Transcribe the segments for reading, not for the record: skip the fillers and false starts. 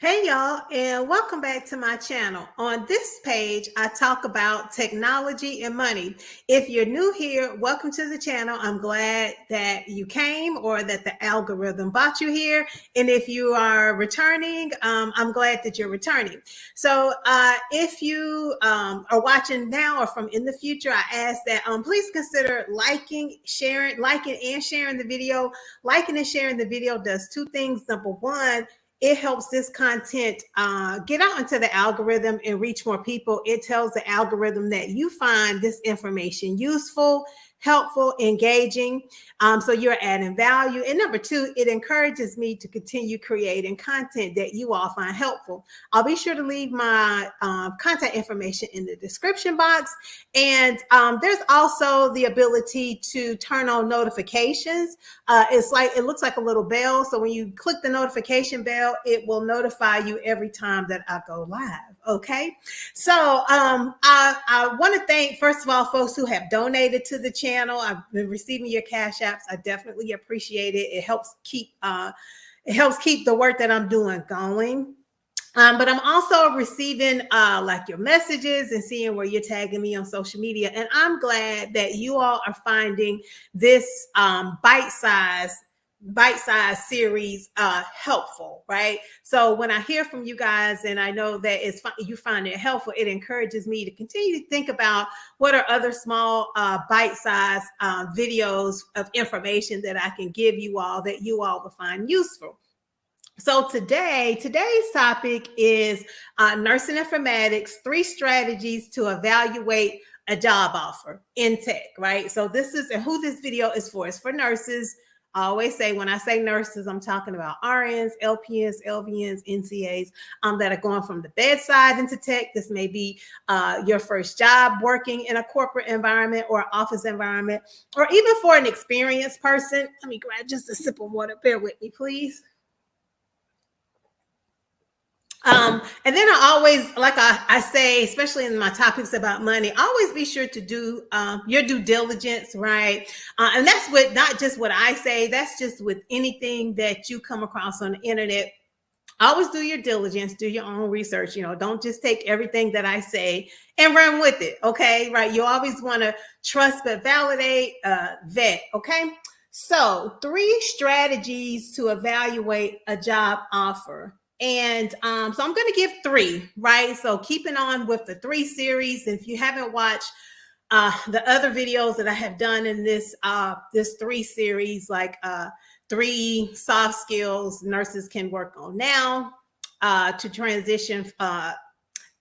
Hey y'all, and welcome back to my channel. On this page, I talk about technology and money. If you're new here, welcome to the channel. I'm glad that you came or that the algorithm brought you here. And if you are returning, I'm glad that you're returning. So if you are watching now or from in the future, I ask that please consider liking and sharing the video. Liking and sharing the video does two things. Number one, it helps this content get out into the algorithm and reach more people. It tells the algorithm that you find this information useful, helpful, engaging. So you're adding value. And number two, it encourages me to continue creating content that you all find helpful. I'll be sure to leave my contact information in the description box. And there's also the ability to turn on notifications. It looks like a little bell. So when you click the notification bell, it will notify you every time that I go live. Okay. So I want to thank, first of all, folks who have donated to the channel. I've been receiving your cash apps. I definitely appreciate it. It helps keep the work that I'm doing going. But I'm also receiving like your messages and seeing where you're tagging me on social media. And I'm glad that you all are finding this bite-sized series helpful, right? So when I hear from you guys and I know that you find it helpful, it encourages me to continue to think about what are other small bite-sized videos of information that I can give you all that you all will find useful. So today's topic is nursing informatics, 3 strategies to evaluate a job offer in tech, right? So this is who this video is for. It's for nurses. I always say, when I say nurses, I'm talking about RNs, LPNs, LVNs, NCAs that are going from the bedside into tech. This may be your first job working in a corporate environment or office environment, or even for an experienced person. Let me grab just a sip of water. Bear with me, please. And then I always, like I say, especially in my topics about money, always be sure to do your due diligence, right? And that's not just what I say, that's just with anything that you come across on the internet. Always do your diligence, do your own research. Don't just take everything that I say and run with it, okay? Right? You always want to trust but validate, vet, okay? So 3 strategies to evaluate a job offer. And so I'm going to give 3, right? So keeping on with the 3 series. If you haven't watched the other videos that I have done in this 3 series, like 3 soft skills nurses can work on now to transition.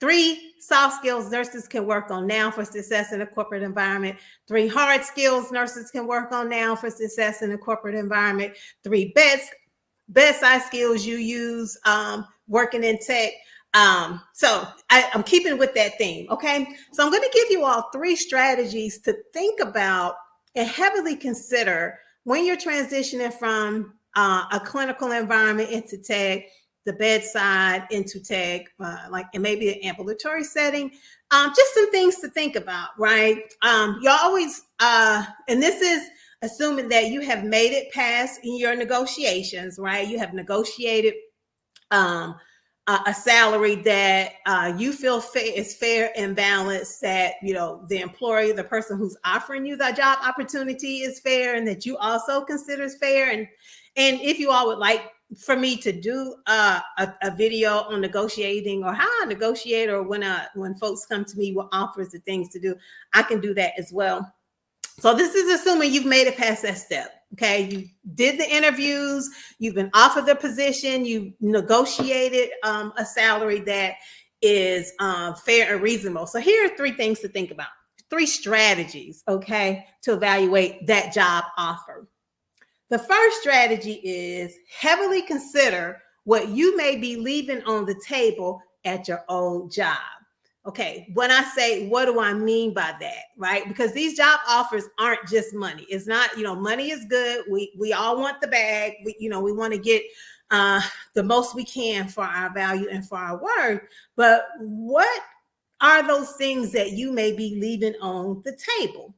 3 soft skills nurses can work on now for success in a corporate environment. 3 hard skills nurses can work on now for success in a corporate environment. 3 bedside skills you use working in tech. So I'm keeping with that theme, okay? So I'm going to give you all 3 strategies to think about and heavily consider when you're transitioning from a clinical environment into tech, the bedside into tech, and maybe an ambulatory setting. Just some things to think about, right? You always, and this is assuming that you have made it past in your negotiations, right? You have negotiated a salary that you feel is fair and balanced, that, the employee, the person who's offering you the job opportunity is fair, and that you also consider is fair. And if you all would like for me to do a video on negotiating or how I negotiate, or when folks come to me with offers of things to do, I can do that as well. So this is assuming you've made it past that step. Okay, you did the interviews, you've been offered the position, you negotiated a salary that is fair and reasonable. So here are 3 things to think about, 3 strategies, okay, to evaluate that job offer. The first strategy is heavily consider what you may be leaving on the table at your old job. Okay, when I say, what do I mean by that, right? Because these job offers aren't just money. It's not, money is good. We all want the bag. We want to get the most we can for our value and for our work. But what are those things that you may be leaving on the table?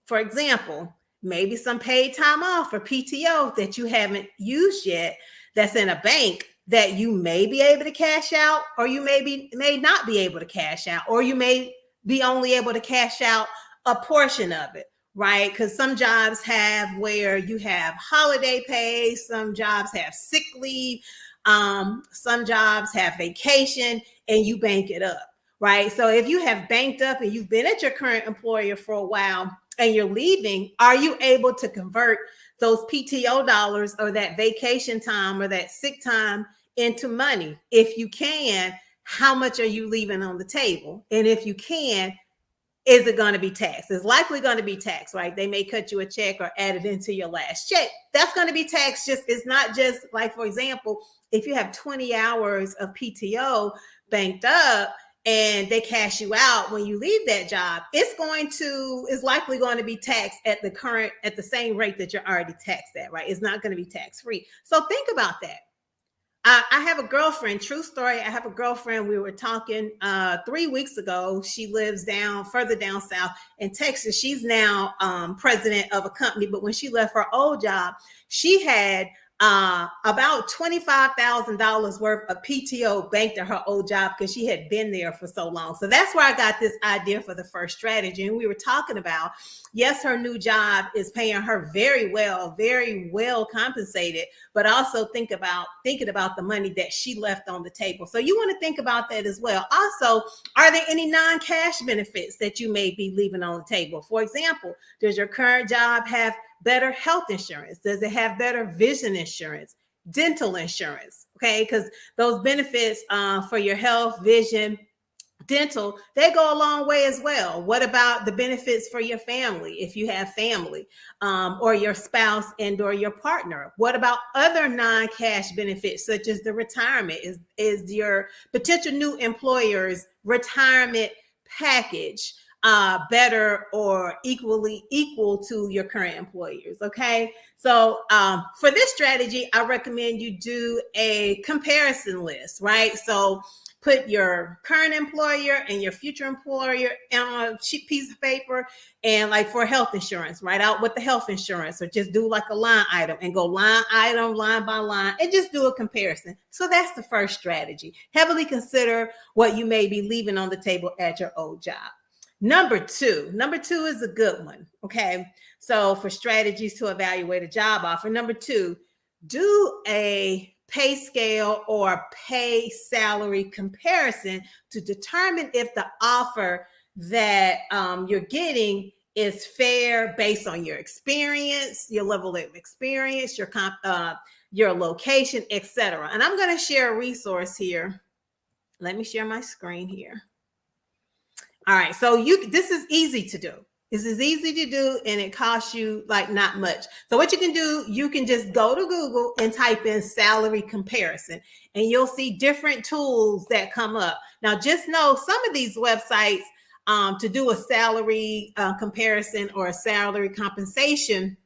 For example, maybe some paid time off or PTO that you haven't used yet, that's in a bank that you may be able to cash out, or you may not be able to cash out, or you may be only able to cash out a portion of it, right? Because some jobs have where you have holiday pay, some jobs have sick leave, some jobs have vacation, and you bank it up, right? So if you have banked up and you've been at your current employer for a while and you're leaving, are you able to convert those PTO dollars or that vacation time or that sick time into money? If you can, how much are you leaving on the table? And if you can, is it going to be taxed? It's likely going to be taxed, right? They may cut you a check or add it into your last check. That's going to be taxed. It's not just like, for example, if you have 20 hours of PTO banked up and they cash you out when you leave that job, it's likely going to be taxed at the same rate that you're already taxed at, right? It's not going to be tax free. So think about that. I have a girlfriend, true story. I have a girlfriend. We were talking 3 weeks ago. She lives further down south in Texas. She's now president of a company. But when she left her old job, she had about $25,000 worth of PTO banked at her old job because she had been there for so long. So that's where I got this idea for the first strategy. And we were talking about, yes, her new job is paying her very well compensated, but also thinking about the money that she left on the table. So you want to think about that as well. Also, are there any non-cash benefits that you may be leaving on the table? For example, does your current job have better health insurance? Does it have better vision insurance, dental insurance? Okay, because those benefits for your health, vision, dental, they go a long way as well. What about the benefits for your family, if you have family, or your spouse and or your partner? What about other non-cash benefits, such as the retirement? Is your potential new employer's retirement package better or equal to your current employers? Okay, so for this strategy, I recommend you do a comparison list, right? So put your current employer and your future employer on a cheap piece of paper, and like for health insurance, write out what the health insurance, or just do like a line item and go line item, line by line, and just do a comparison. So that's the first strategy. Heavily consider what you may be leaving on the table at your old job. Number two is a good one. Okay. So for strategies to evaluate a job offer, number two, do a pay scale or pay salary comparison to determine if the offer that you're getting is fair based on your experience, your level of experience, your location, etc. And I'm going to share a resource here. Let me share my screen here. All right, so this is easy to do. This is easy to do, and it costs you like not much. So what you can do, you can just go to Google and type in salary comparison, and you'll see different tools that come up. Now, just know some of these websites to do a salary comparison or a salary compensation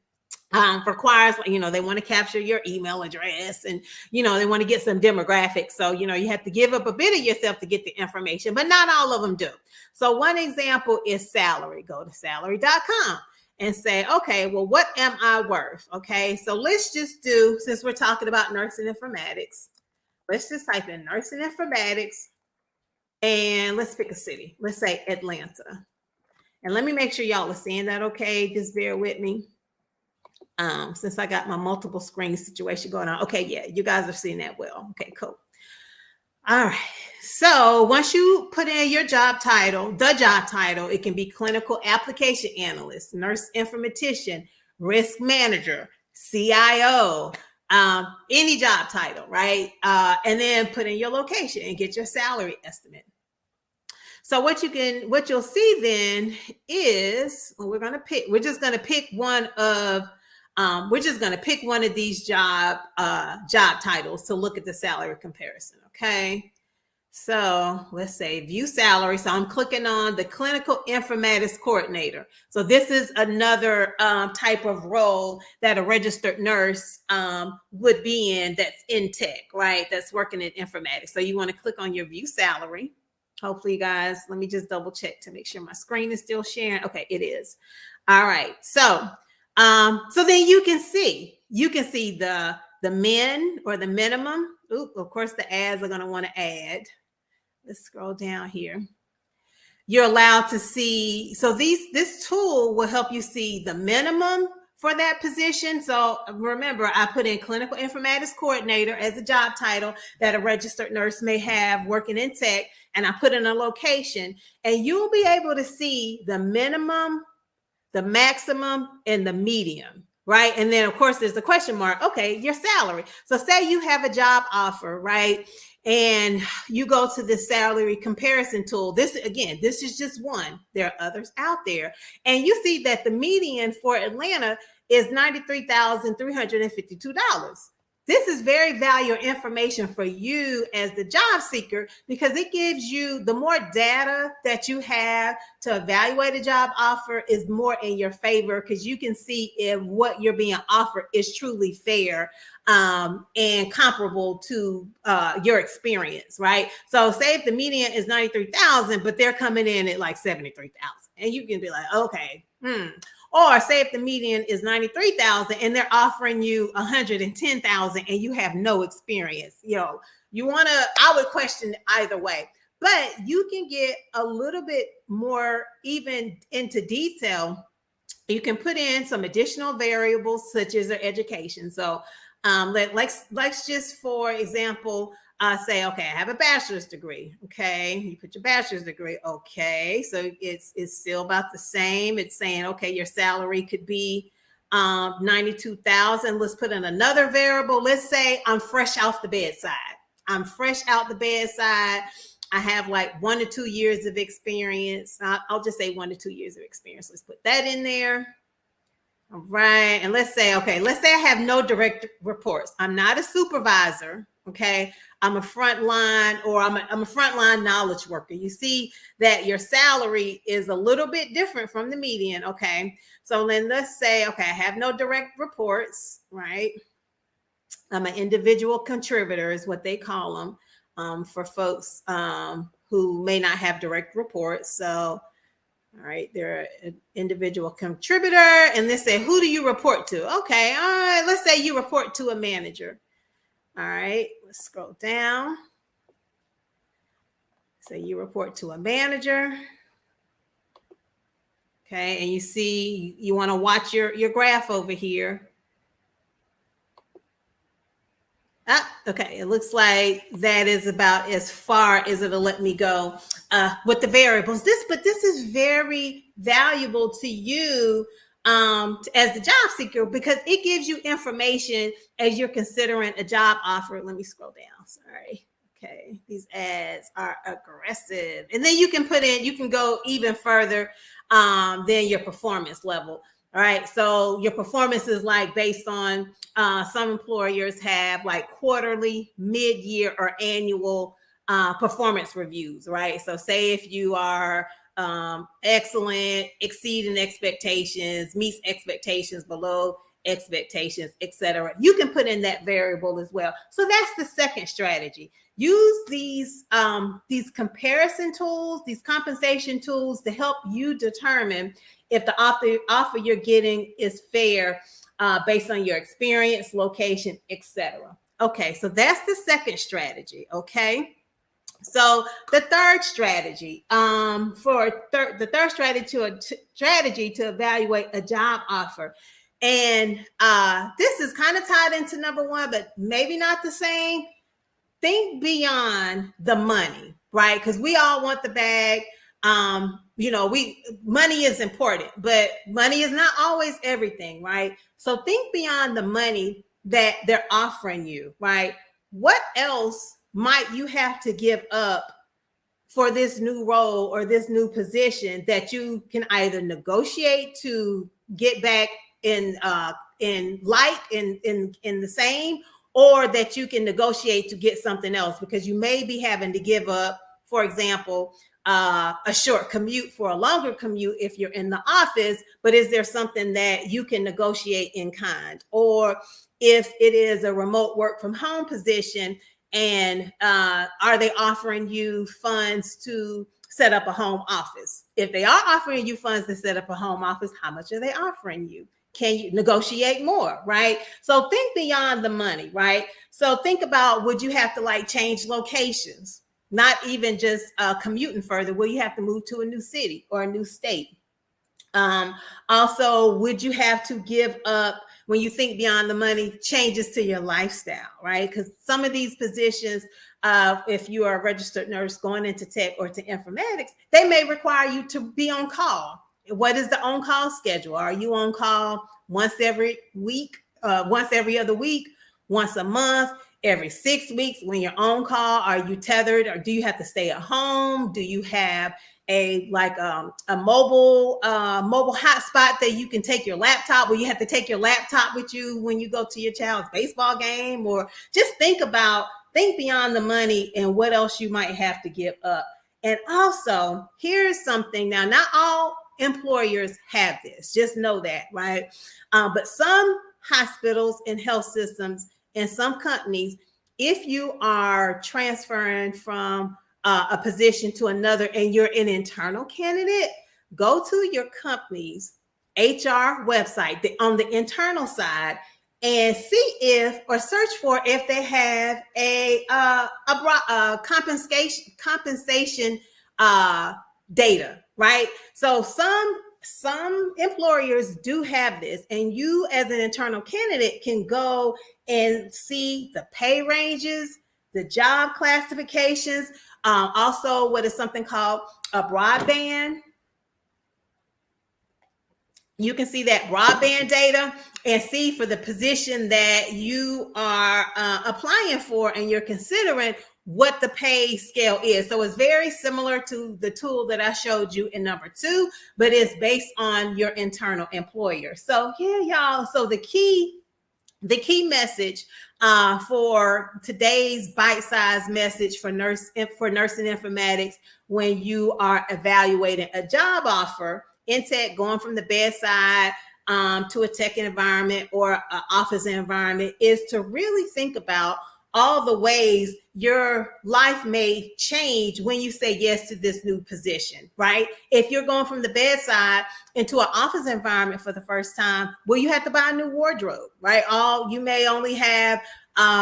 requires, they want to capture your email address, and, they want to get some demographics. So, you have to give up a bit of yourself to get the information, but not all of them do. So one example is salary. Go to salary.com and say, okay, well, what am I worth? Okay, so let's just do, since we're talking about nursing informatics, let's just type in nursing informatics, and let's pick a city. Let's say Atlanta. And let me make sure y'all are seeing that okay. Just bear with me. Since I got my multiple screen situation going on. Okay, yeah, you guys are seeing that well. Okay, cool. All right. So once you put in your job title, it can be clinical application analyst, nurse informatician, risk manager, CIO, any job title, right? And then put in your location and get your salary estimate. So what you'll see then is, we're just going to pick one of these job titles to look at the salary comparison. Okay. So let's say view salary. So I'm clicking on the clinical informatics coordinator. So this is another type of role that a registered nurse would be in, that's in tech, right? That's working in informatics. So you want to click on your view salary. Hopefully, you guys, let me just double check to make sure my screen is still sharing. Okay, it is. All right. So then you can see the the min or the minimum. Oop, of course, the ads are going to want to add. Let's scroll down here. You're allowed to see, so this tool will help you see the minimum for that position. So remember, I put in clinical informatics coordinator as a job title that a registered nurse may have working in tech, and I put in a location, and you'll be able to see the minimum, the maximum, and the median, right? And then of course there's a question mark. Okay, your salary. So say you have a job offer, right? And you go to the salary comparison tool. This is just one. There are others out there. And you see that the median for Atlanta is $93,352. This is very valuable information for you as the job seeker, because it gives you, the more data that you have to evaluate a job offer is more in your favor, because you can see if what you're being offered is truly fair and comparable to your experience, right? So say if the median is 93,000, but they're coming in at like 73,000, and you can be like, okay, Or say if the median is 93,000 and they're offering you 110,000 and you have no experience, I would question either way. But you can get a little bit more even into detail. You can put in some additional variables such as their education. So let's just, for example, say, okay, I have a bachelor's degree. Okay, you put your bachelor's degree. Okay, so it's still about the same. It's saying, okay, your salary could be 92,000. Let's put in another variable. Let's say I'm fresh off the bedside. I'm fresh out the bedside. I have like 1 to 2 years of experience. I'll just say 1 to 2 years of experience. Let's put that in there. All right. And let's say I have no direct reports. I'm not a supervisor. Okay. I'm a frontline, or I'm a frontline knowledge worker. You see that your salary is a little bit different from the median. Okay. So then let's say, okay, I have no direct reports, right? I'm an individual contributor is what they call them for folks who may not have direct reports. So all right, they're an individual contributor, and they say, who do you report to? Okay, all right, let's say you report to a manager. All right, let's scroll down. So you report to a manager. Okay, and you see, you want to watch your graph over here. Okay, it looks like that is about as far as it'll let me go with the variables. But this is very valuable to you as the job seeker, because it gives you information as you're considering a job offer. Let me scroll down. Sorry. Okay, these ads are aggressive. And then you can go even further than your performance level. All right, so your performance is like based on some employers have like quarterly, mid-year, or annual performance reviews, right? So say if you are excellent, exceeding expectations, meets expectations, below expectations, etc. You can put in that variable as well. So that's the second strategy. Use these comparison tools, these compensation tools, to help you determine if the offer you're getting is fair based on your experience, location, etc. Okay, so that's the second strategy. Okay, so the third strategy the third strategy to evaluate a job offer, and this is kind of tied into number one, but maybe not the same. Think beyond the money, right? Because we all want the bag. Money is important, but money is not always everything, right? So think beyond the money that they're offering you, right? What else might you have to give up for this new role or this new position that you can either negotiate to get back in the same, or that you can negotiate to get something else, because you may be having to give up, for example, a short commute for a longer commute if you're in the office. But is there something that you can negotiate in kind? Or if it is a remote work from home position, and are they offering you funds to set up a home office? If they are offering you funds to set up a home office, how much are they offering you? can you negotiate more, right? So think beyond the money, right? So think about, would you have to like change locations? Not even just commuting further. Will you have to move to a new city or a new state? Also, would you have to give up, when you think beyond the money, changes to your lifestyle, right? Because some of these positions, if you are a registered nurse going into tech or to informatics, they may require you to be on call. What is the on-call schedule? Are you on call once every week, once every other week, once a month, every 6 weeks when you're on call? Are you tethered, or do you have to stay at home? Do you have a mobile hotspot that you can take your laptop, where you have to take your laptop with you when you go to your child's baseball game? Or just think beyond the money and what else you might have to give up. And also, here's something. Now, not all employers have this, just know that, right? But some hospitals and health systems and some companies, if you are transferring from a position to another and you're an internal candidate, go to your company's HR website on the internal side and see if, or search for if they have a compensation data, right? So some employers do have this, and you as an internal candidate can go and see the pay ranges, the job classifications, also what is something called a broadband. You can see that broadband data and see for the position that you are applying for and you're considering what the pay scale is. So it's very similar to the tool that I showed you in number 2, but it's based on your internal employer. So yeah, y'all. So the key message for today's bite-sized message for nursing informatics, when you are evaluating a job offer in tech, going from the bedside to a tech environment or an office environment, is to really think about all the ways your life may change when you say yes to this new position, right? If you're going from the bedside into an office environment for the first time, well, you have to buy a new wardrobe, right? You may only have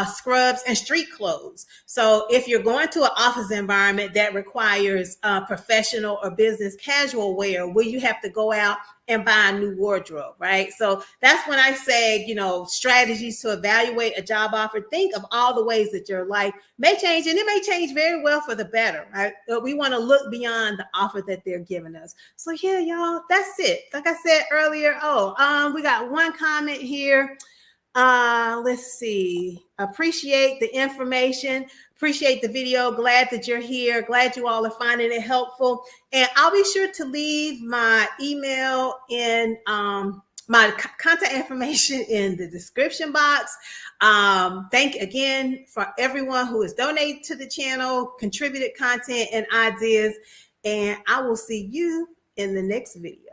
scrubs and street clothes. So if you're going to an office environment that requires professional or business casual wear, will you have to go out and buy a new wardrobe, right? So that's when I say, strategies to evaluate a job offer. Think of all the ways that your life may change, and it may change very well for the better, right? But we want to look beyond the offer that they're giving us. So yeah, y'all, that's it. Like I said earlier, we got one comment here. Let's see. Appreciate the information. Appreciate the video. Glad that you're here. Glad you all are finding it helpful. And I'll be sure to leave my email in my contact information in the description box. Thank again for everyone who has donated to the channel, contributed content and ideas. And I will see you in the next video.